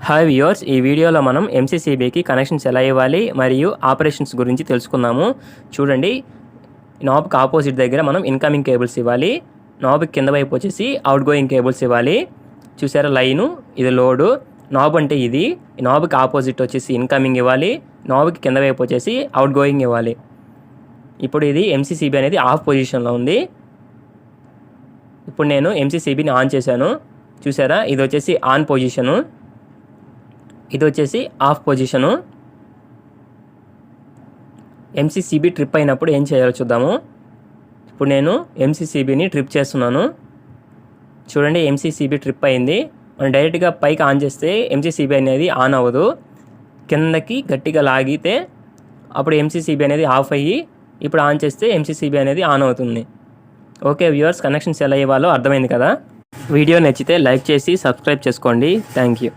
Hi viewers, ఈ వీడియోలో మనం ఎంసీసీబీకి కనెక్షన్స్ ఎలా ఇవ్వాలి మరియు ఆపరేషన్స్ గురించి తెలుసుకుందాము. చూడండి, నాబ్కి ఆపోజిట్ దగ్గర మనం ఇన్కమింగ్ కేబుల్స్ ఇవ్వాలి. నాబ్కి కింద వైపు వచ్చేసి అవుట్ గోయింగ్ కేబుల్స్ ఇవ్వాలి. చూసారా లైను, ఇది లోడు. నాబ్ అంటే ఇది. నాబ్కి ఆపోజిట్ వచ్చేసి ఇన్కమింగ్ ఇవ్వాలి. నాబ్కి కింద వైపు వచ్చేసి అవుట్ గోయింగ్ ఇవ్వాలి. ఇప్పుడు ఇది ఎంసీసీబీ అనేది ఆఫ్ పొజిషన్లో ఉంది. ఇప్పుడు నేను ఎంసీసీబీని ఆన్ చేశాను. చూసారా, ఇది వచ్చేసి ఆన్ పొజిషను, ఇది వచ్చేసి ఆఫ్ పొజిషను. ఎంసీసీబీ ట్రిప్ అయినప్పుడు ఏం చేయాలో చూద్దాము. ఇప్పుడు నేను ఎంసీసీబీని ట్రిప్ చేస్తున్నాను. చూడండి, ఎంసీసీబీ ట్రిప్ అయింది. మనం డైరెక్ట్గా పైకి ఆన్ చేస్తే ఎంసీసీబీ అనేది ఆన్ అవ్వదు. కిందకి గట్టిగా లాగితే అప్పుడు ఎంసీసీబీ అనేది ఆఫ్ అయ్యి ఇప్పుడు ఆన్ చేస్తే ఎంసీసీబీ అనేది ఆన్ అవుతుంది. ఓకే వ్యూవర్స్, కనెక్షన్స్ ఎలా ఇవ్వాలో అర్థమైంది కదా. వీడియో నచ్చితే లైక్ చేసి సబ్స్క్రైబ్ చేసుకోండి. Thank you.